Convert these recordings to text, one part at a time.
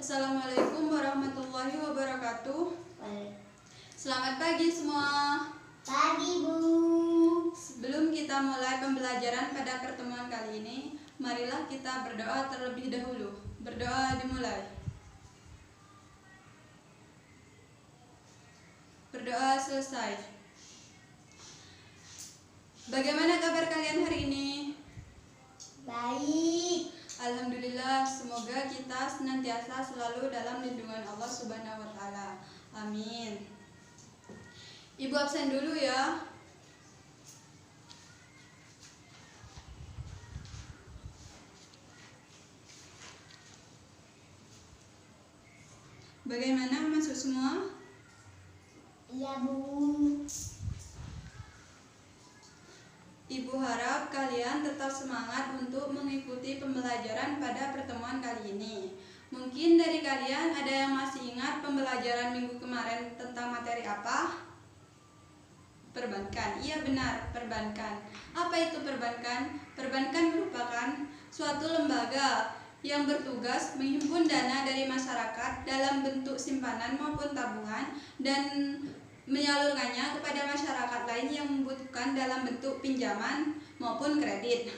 Assalamualaikum warahmatullahi wabarakatuh. Selamat pagi semua. Pagi, Bu. Sebelum kita mulai pembelajaran pada pertemuan kali ini, marilah kita berdoa terlebih dahulu. Berdoa dimulai. Berdoa selesai. Bagaimana kabar kalian hari ini? Baik. Alhamdulillah, semoga kita senantiasa selalu dalam lindungan Allah Subhanahu wa taala. Amin. Ibu absen dulu ya. Bagaimana masuk semua? Iya, Bu. Ibu harap kalian tetap semangat untuk mengikuti pembelajaran pada pertemuan kali ini. Mungkin dari kalian ada yang masih ingat pembelajaran minggu kemarin tentang materi apa? Perbankan. Iya benar, perbankan. Apa itu perbankan? Perbankan merupakan suatu lembaga yang bertugas menghimpun dana dari masyarakat dalam bentuk simpanan maupun tabungan dan menyalurkannya kepada masyarakat lain yang membutuhkan dalam bentuk pinjaman maupun kredit.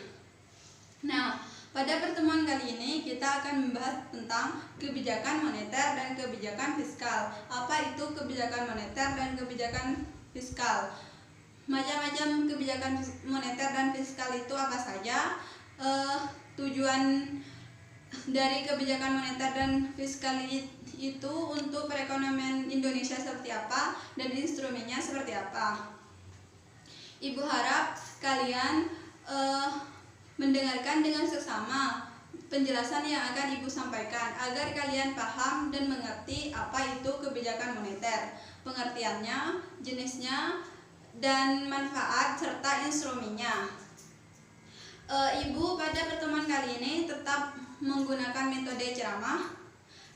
Nah, pada pertemuan kali ini kita akan membahas tentang kebijakan moneter dan kebijakan fiskal. Apa itu kebijakan moneter dan kebijakan fiskal? Macam-macam kebijakan moneter dan fiskal itu apa saja? Tujuan dari kebijakan moneter dan fiskal itu untuk perekonomian Indonesia seperti apa dan instrumennya seperti apa. Ibu harap kalian mendengarkan dengan seksama penjelasan yang akan Ibu sampaikan agar kalian paham dan mengerti apa itu kebijakan moneter, pengertiannya, jenisnya, dan manfaat serta instrumennya. Ibu pada pertemuan kali ini tetap menggunakan metode ceramah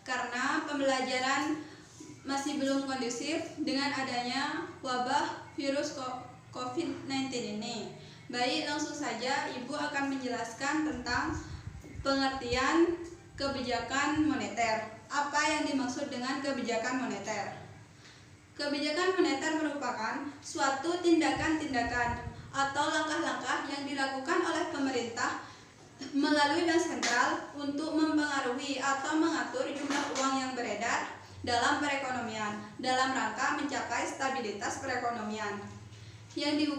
karena pembelajaran masih belum kondusif dengan adanya wabah virus COVID-19 ini. Baik, langsung saja Ibu akan menjelaskan tentang pengertian kebijakan moneter. Apa yang dimaksud dengan kebijakan moneter? Kebijakan moneter merupakan suatu tindakan-tindakan atau langkah-langkah yang dilakukan oleh pemerintah melalui bank sentral untuk mempengaruhi atau mengatur jumlah uang yang beredar dalam perekonomian dalam rangka mencapai stabilitas perekonomian. Yang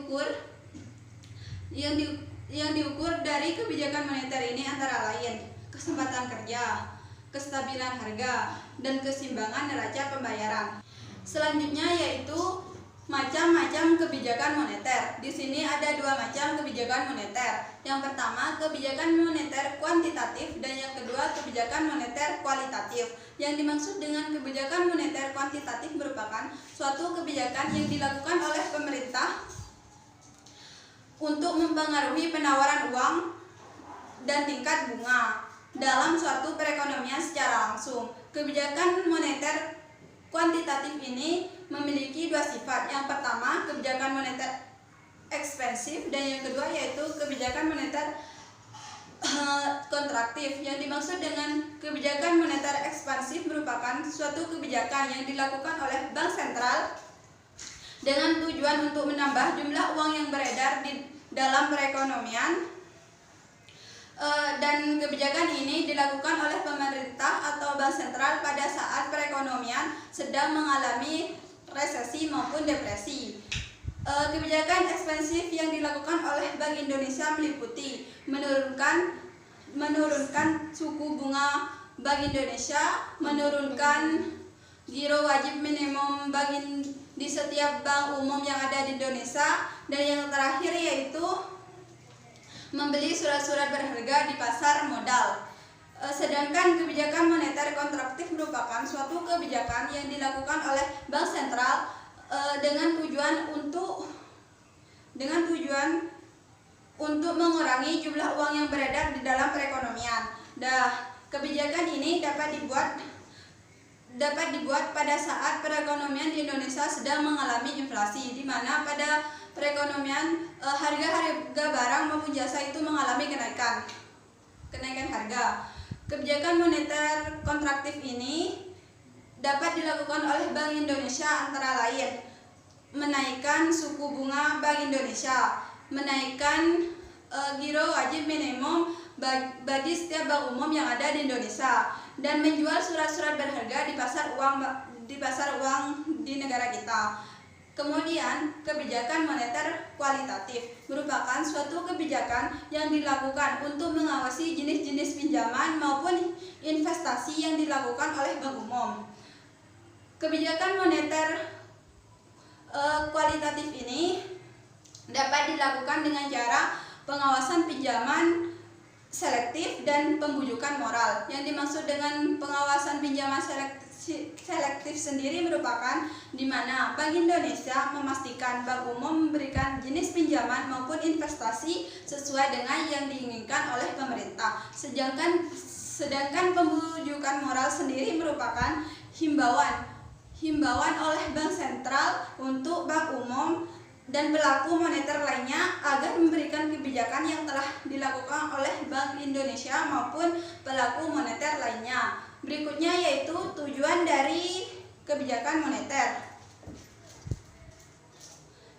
diukur dari kebijakan moneter ini antara lain kesempatan kerja, kestabilan harga, dan keseimbangan neraca pembayaran. Selanjutnya yaitu macam-macam kebijakan moneter. Di sini ada dua macam kebijakan moneter. Yang pertama, kebijakan moneter kuantitatif dan yang kedua, kebijakan moneter kualitatif. Yang dimaksud dengan kebijakan moneter kuantitatif merupakan suatu kebijakan yang dilakukan oleh pemerintah untuk mempengaruhi penawaran uang dan tingkat bunga dalam suatu perekonomian secara langsung. Kebijakan moneter kuantitatif ini memiliki dua sifat. Yang pertama, kebijakan moneter ekspansif dan yang kedua yaitu kebijakan moneter kontraktif. Yang dimaksud dengan kebijakan moneter ekspansif merupakan suatu kebijakan yang dilakukan oleh bank sentral dengan tujuan untuk menambah jumlah uang yang beredar di dalam perekonomian. Dan kebijakan ini dilakukan oleh pemerintah atau bank sentral pada saat perekonomian sedang mengalami resesi maupun depresi. Kebijakan ekspansif yang dilakukan oleh Bank Indonesia meliputi menurunkan suku bunga Bank Indonesia, menurunkan giro wajib minimum di setiap bank umum yang ada di Indonesia, dan yang terakhir yaitu membeli surat-surat berharga di pasar modal. Sedangkan kebijakan moneter kontraktif merupakan suatu kebijakan yang dilakukan oleh bank sentral dengan tujuan untuk mengurangi jumlah uang yang beredar di dalam perekonomian. Kebijakan ini dapat dibuat pada saat perekonomian di Indonesia sedang mengalami inflasi, di mana pada perekonomian harga barang maupun jasa itu mengalami kenaikan harga. Kebijakan moneter kontraktif ini dapat dilakukan oleh Bank Indonesia antara lain menaikkan suku bunga Bank Indonesia, menaikkan giro wajib minimum bagi setiap bank umum yang ada di Indonesia, dan menjual surat-surat berharga di pasar uang di negara kita. Kemudian, kebijakan moneter kualitatif merupakan suatu kebijakan yang dilakukan untuk mengawasi jenis-jenis pinjaman maupun investasi yang dilakukan oleh bank umum. Kebijakan moneter kualitatif ini dapat dilakukan dengan cara pengawasan pinjaman selektif dan pembujukan moral. Yang dimaksud dengan pengawasan pinjaman selektif sendiri merupakan di mana Bank Indonesia memastikan bank umum memberikan jenis pinjaman maupun investasi sesuai dengan yang diinginkan oleh pemerintah. Sedangkan pembujukan moral sendiri merupakan himbauan oleh Bank Sentral untuk bank umum dan pelaku moneter lainnya agar memberikan kebijakan yang telah dilakukan oleh Bank Indonesia maupun pelaku moneter lainnya. Berikutnya yaitu tujuan dari kebijakan moneter.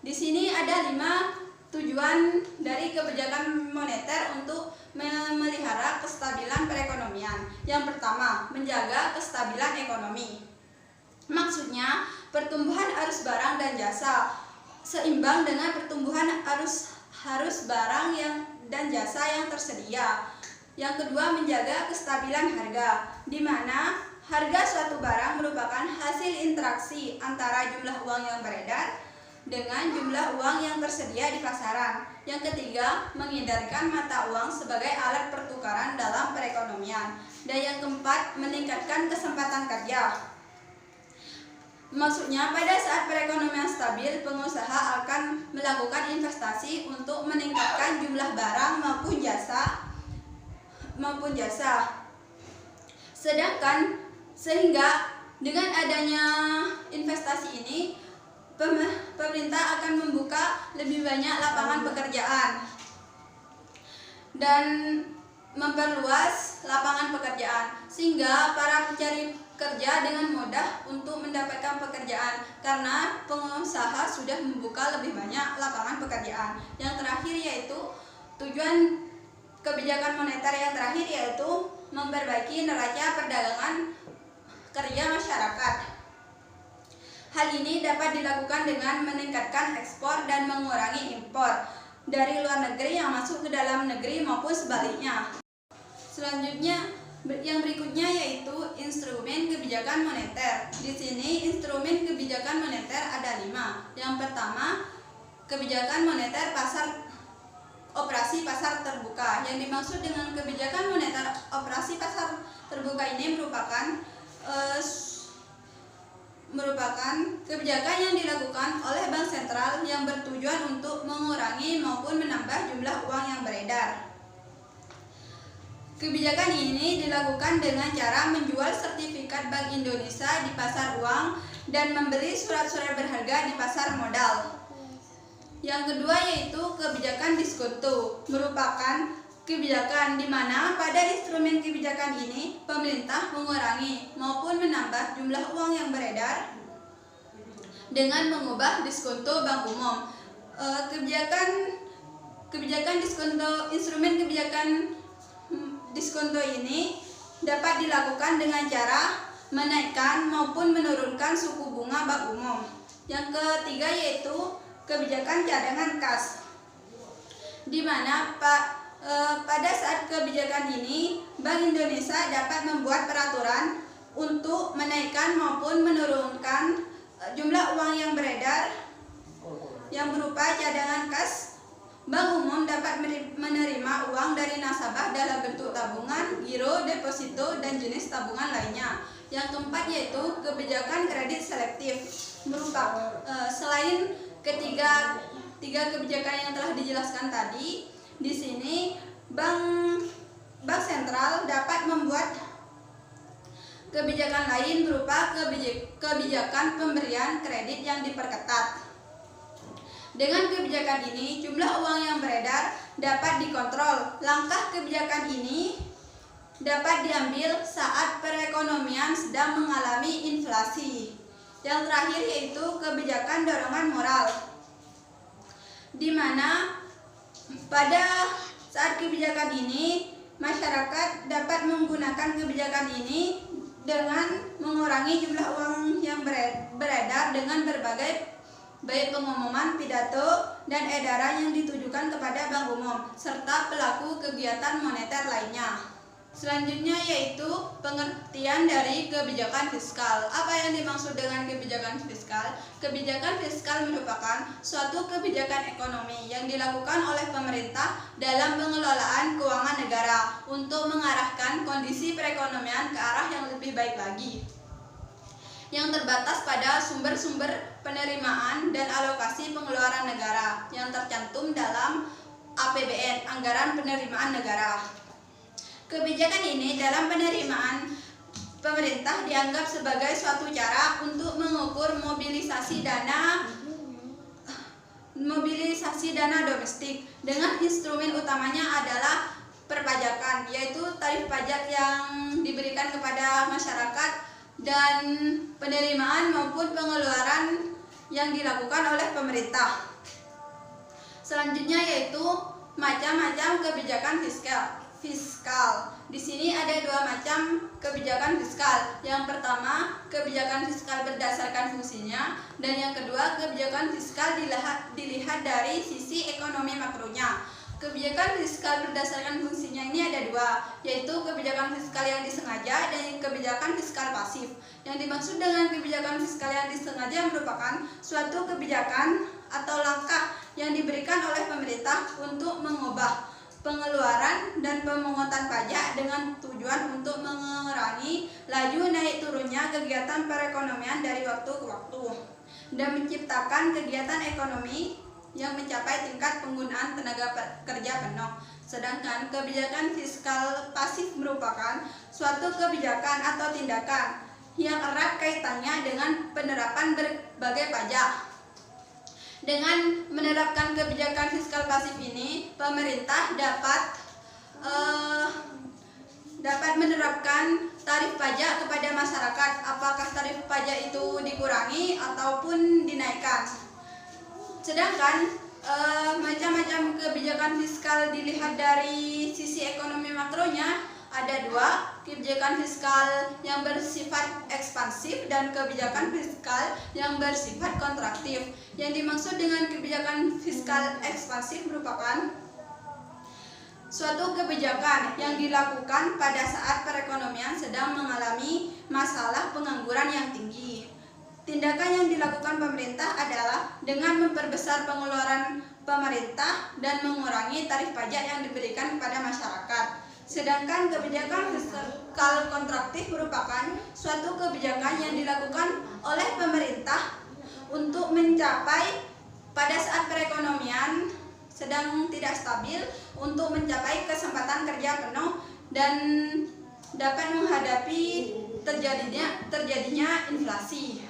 Di sini ada 5 tujuan dari kebijakan moneter untuk memelihara kestabilan perekonomian. Yang pertama, menjaga kestabilan ekonomi. Maksudnya, pertumbuhan arus barang dan jasa seimbang dengan pertumbuhan arus barang dan jasa yang tersedia. Yang kedua, menjaga kestabilan harga, di mana harga suatu barang merupakan hasil interaksi antara jumlah uang yang beredar dengan jumlah uang yang tersedia di pasaran. Yang ketiga, mengedarkan mata uang sebagai alat pertukaran dalam perekonomian. Dan yang keempat, meningkatkan kesempatan kerja. Maksudnya, pada saat perekonomian stabil, pengusaha akan melakukan investasi untuk meningkatkan jumlah barang maupun jasa. Sehingga dengan adanya investasi ini, pemerintah akan membuka lebih banyak lapangan pekerjaan dan memperluas lapangan pekerjaan, sehingga para pencari kerja dengan mudah untuk mendapatkan pekerjaan karena pengusaha sudah membuka lebih banyak lapangan pekerjaan. Yang terakhir yaitu tujuan kebijakan moneter yang terakhir yaitu memperbaiki neraca perdagangan kerja masyarakat. Hal ini dapat dilakukan dengan meningkatkan ekspor dan mengurangi impor dari luar negeri yang masuk ke dalam negeri maupun sebaliknya. Selanjutnya, yang berikutnya yaitu instrumen kebijakan moneter. Di sini instrumen kebijakan moneter ada 5. Yang pertama, kebijakan moneter operasi pasar terbuka. Yang dimaksud dengan kebijakan moneter operasi pasar terbuka ini merupakan kebijakan yang dilakukan oleh Bank Sentral yang bertujuan untuk mengurangi maupun menambah jumlah uang yang beredar. Kebijakan ini dilakukan dengan cara menjual sertifikat Bank Indonesia di pasar uang dan membeli surat-surat berharga di pasar modal. Yang kedua yaitu kebijakan diskonto, merupakan kebijakan di mana pada instrumen kebijakan ini pemerintah mengurangi maupun menambah jumlah uang yang beredar dengan mengubah diskonto bank umum. Kebijakan diskonto, instrumen kebijakan diskonto ini dapat dilakukan dengan cara menaikkan maupun menurunkan suku bunga bank umum. Yang ketiga yaitu kebijakan cadangan kas, di mana pada saat kebijakan ini Bank Indonesia dapat membuat peraturan untuk menaikkan maupun menurunkan jumlah uang yang beredar yang berupa cadangan kas. Bank umum dapat menerima uang dari nasabah dalam bentuk tabungan, giro, deposito, dan jenis tabungan lainnya. Yang keempat yaitu kebijakan kredit selektif, merupakan selain tiga kebijakan yang telah dijelaskan tadi, di sini Bank Sentral dapat membuat kebijakan lain berupa kebijakan pemberian kredit yang diperketat. Dengan kebijakan ini, jumlah uang yang beredar dapat dikontrol. Langkah kebijakan ini dapat diambil saat perekonomian sedang mengalami inflasi. Yang terakhir yaitu kebijakan dorongan moral, di mana pada saat kebijakan ini masyarakat dapat menggunakan kebijakan ini dengan mengurangi jumlah uang yang beredar dengan berbagai baik pengumuman, pidato, dan edaran yang ditujukan kepada bank umum serta pelaku kegiatan moneter lainnya. Selanjutnya yaitu pengertian dari kebijakan fiskal. Apa yang dimaksud dengan kebijakan fiskal? Kebijakan fiskal merupakan suatu kebijakan ekonomi yang dilakukan oleh pemerintah dalam pengelolaan keuangan negara untuk mengarahkan kondisi perekonomian ke arah yang lebih baik lagi, yang terbatas pada sumber-sumber penerimaan dan alokasi pengeluaran negara yang tercantum dalam APBN, Anggaran Penerimaan Negara. Kebijakan ini dalam penerimaan pemerintah dianggap sebagai suatu cara untuk mengukur mobilisasi dana domestik dengan instrumen utamanya adalah perpajakan, yaitu tarif pajak yang diberikan kepada masyarakat dan penerimaan maupun pengeluaran yang dilakukan oleh pemerintah. Selanjutnya yaitu macam-macam kebijakan fiskal. Di sini ada dua macam kebijakan fiskal. Yang pertama, kebijakan fiskal berdasarkan fungsinya, dan yang kedua, kebijakan fiskal dilihat dari sisi ekonomi makronya. Kebijakan fiskal berdasarkan fungsinya ini ada dua, yaitu kebijakan fiskal yang disengaja dan kebijakan fiskal pasif. Yang dimaksud dengan kebijakan fiskal yang disengaja merupakan suatu kebijakan atau langkah yang diberikan oleh pemerintah untuk mengubah pengeluaran dan pemungutan pajak dengan tujuan untuk mengurangi laju naik turunnya kegiatan perekonomian dari waktu ke waktu dan menciptakan kegiatan ekonomi yang mencapai tingkat penggunaan tenaga kerja penuh. Sedangkan kebijakan fiskal pasif merupakan suatu kebijakan atau tindakan yang erat kaitannya dengan penerapan berbagai pajak. Dengan menerapkan kebijakan fiskal pasif ini, pemerintah dapat menerapkan tarif pajak kepada masyarakat. Apakah tarif pajak itu dikurangi ataupun dinaikkan? Sedangkan macam-macam kebijakan fiskal dilihat dari sisi ekonomi makronya ada dua, kebijakan fiskal yang bersifat ekspansif dan kebijakan fiskal yang bersifat kontraktif. Yang dimaksud dengan kebijakan fiskal ekspansif merupakan suatu kebijakan yang dilakukan pada saat perekonomian sedang mengalami masalah pengangguran yang tinggi. Tindakan yang dilakukan pemerintah adalah dengan memperbesar pengeluaran pemerintah dan mengurangi tarif pajak yang diberikan kepada masyarakat. Sedangkan kebijakan fiskal kontraktif merupakan suatu kebijakan yang dilakukan oleh pemerintah untuk mencapai pada saat perekonomian sedang tidak stabil untuk mencapai kesempatan kerja penuh dan dapat menghadapi terjadinya inflasi.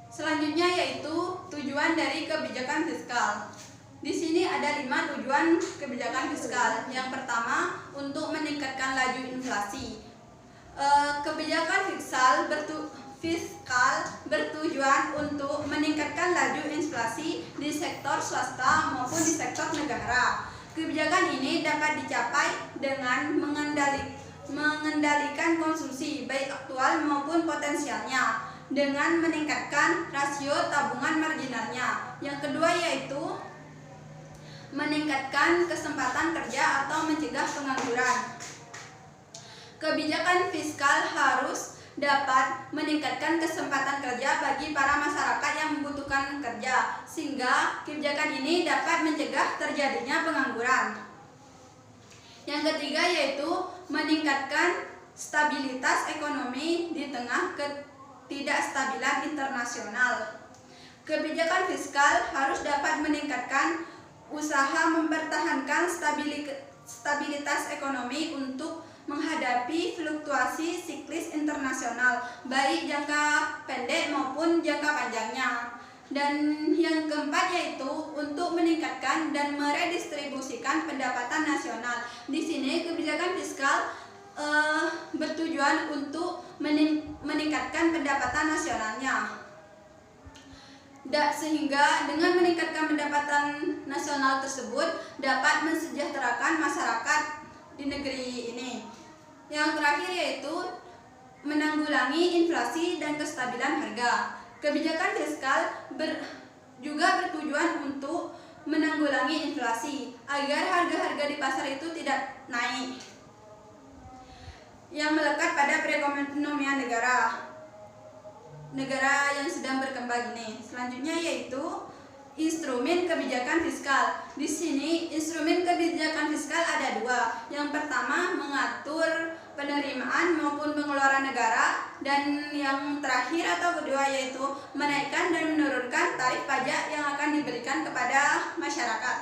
Selanjutnya yaitu tujuan dari kebijakan fiskal. Di sini ada 5 tujuan kebijakan fiskal. Yang pertama, untuk meningkatkan laju inflasi. Kebijakan fiskal bertujuan untuk meningkatkan laju inflasi di sektor swasta maupun di sektor negara. Kebijakan ini dapat dicapai dengan mengendalikan konsumsi baik aktual maupun potensialnya dengan meningkatkan rasio tabungan marginalnya. Yang kedua yaitu meningkatkan kesempatan kerja atau mencegah pengangguran. Kebijakan fiskal harus dapat meningkatkan kesempatan kerja bagi para masyarakat yang membutuhkan kerja, sehingga kebijakan ini dapat mencegah terjadinya pengangguran. Yang ketiga yaitu meningkatkan stabilitas ekonomi di tengah ketidakstabilan internasional. Kebijakan fiskal harus dapat meningkatkan usaha mempertahankan stabilitas ekonomi untuk menghadapi fluktuasi siklis internasional baik jangka pendek maupun jangka panjangnya. Dan yang keempat yaitu untuk meningkatkan dan meredistribusikan pendapatan nasional. Di sini kebijakan fiskal bertujuan untuk meningkatkan pendapatan nasionalnya. Sehingga dengan meningkatkan pendapatan nasional tersebut dapat mensejahterakan masyarakat di negeri ini. Yang terakhir yaitu menanggulangi inflasi dan kestabilan harga. Kebijakan fiskal juga bertujuan untuk menanggulangi inflasi agar harga-harga di pasar itu tidak naik yang melekat pada perekonomian negara yang sedang berkembang ini. Selanjutnya yaitu instrumen kebijakan fiskal. Di sini instrumen kebijakan fiskal ada dua. Yang pertama mengatur penerimaan maupun pengeluaran negara, dan yang terakhir atau kedua yaitu menaikkan dan menurunkan tarif pajak yang akan diberikan kepada masyarakat.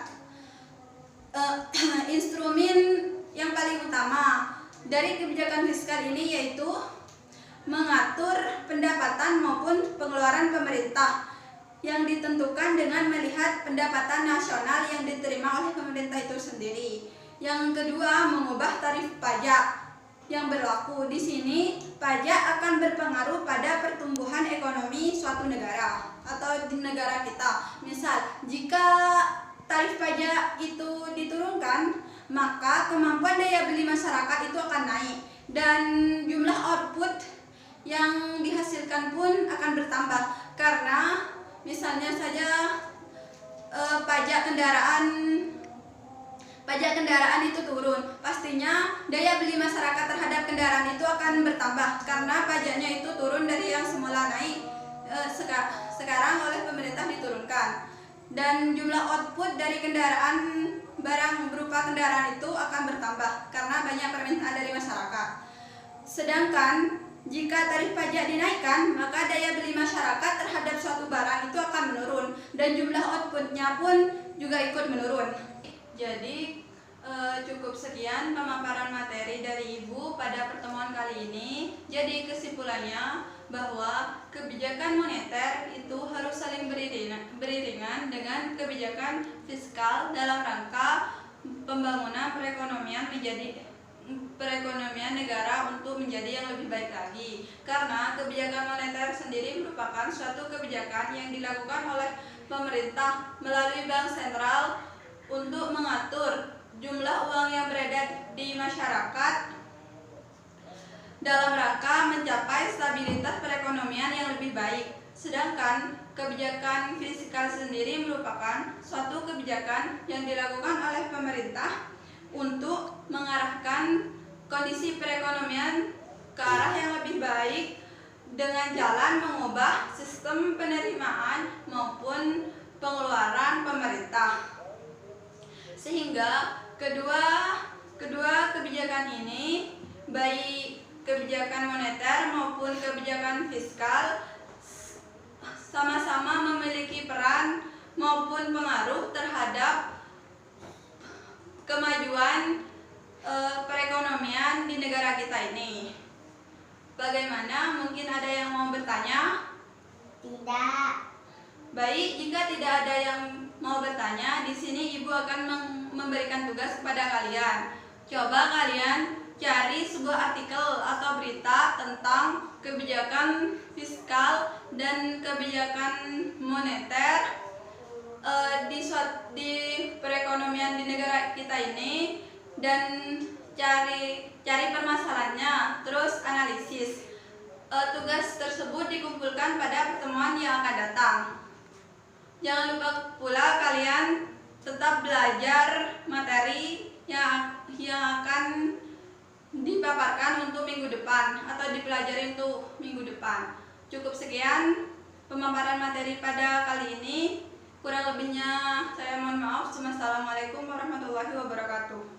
Instrumen yang paling utama dari kebijakan fiskal ini yaitu mengatur pendapatan maupun pengeluaran pemerintah yang ditentukan dengan melihat pendapatan nasional yang diterima oleh pemerintah itu sendiri. Yang kedua, mengubah tarif pajak yang berlaku. Di sini pajak akan berpengaruh pada pertumbuhan ekonomi suatu negara atau di negara kita. Misal, jika tarif pajak itu diturunkan, maka kemampuan daya beli masyarakat itu akan naik dan jumlah output yang dihasilkan pun akan bertambah. Karena misalnya saja pajak kendaraan itu turun, pastinya daya beli masyarakat terhadap kendaraan itu akan bertambah karena pajaknya itu turun dari yang semula naik, sekarang oleh pemerintah diturunkan, dan jumlah output dari barang berupa kendaraan itu akan bertambah karena banyak permintaan dari masyarakat. Sedangkan jika tarif pajak dinaikkan, maka daya beli masyarakat terhadap suatu barang itu akan menurun dan jumlah outputnya pun juga ikut menurun. Jadi cukup sekian pemaparan materi dari Ibu pada pertemuan kali ini. Jadi kesimpulannya bahwa kebijakan moneter itu harus saling beriringan dengan kebijakan fiskal dalam rangka pembangunan perekonomian negara untuk menjadi yang lebih baik lagi. Karena kebijakan moneter sendiri merupakan suatu kebijakan yang dilakukan oleh pemerintah melalui bank sentral untuk mengatur jumlah uang yang beredar di masyarakat dalam rangka mencapai stabilitas perekonomian yang lebih baik. Sedangkan kebijakan fiskal sendiri merupakan suatu kebijakan yang dilakukan oleh pemerintah untuk mengarahkan kondisi perekonomian ke arah yang lebih baik dengan jalan mengubah sistem penerimaan maupun pengeluaran pemerintah. Sehingga kedua kebijakan ini, baik kebijakan moneter maupun kebijakan fiskal, sama-sama memiliki peran maupun pengaruh terhadap kemajuan perekonomian di negara kita ini. Bagaimana? Mungkin ada yang mau bertanya? Tidak. Baik, jika tidak ada yang mau bertanya, di sini Ibu akan memberikan tugas kepada kalian. Coba kalian cari sebuah artikel atau berita tentang kebijakan fiskal dan kebijakan moneter di perekonomian di negara kita ini, dan cari permasalahannya, terus analisis. Tugas tersebut dikumpulkan pada pertemuan yang akan datang. Jangan lupa pula kalian tetap belajar materi yang akan dipaparkan untuk minggu depan atau dipelajari untuk minggu depan. Cukup sekian pemaparan materi pada kali ini. Kurang lebihnya saya mohon maaf. Wassalamualaikum warahmatullahi wabarakatuh.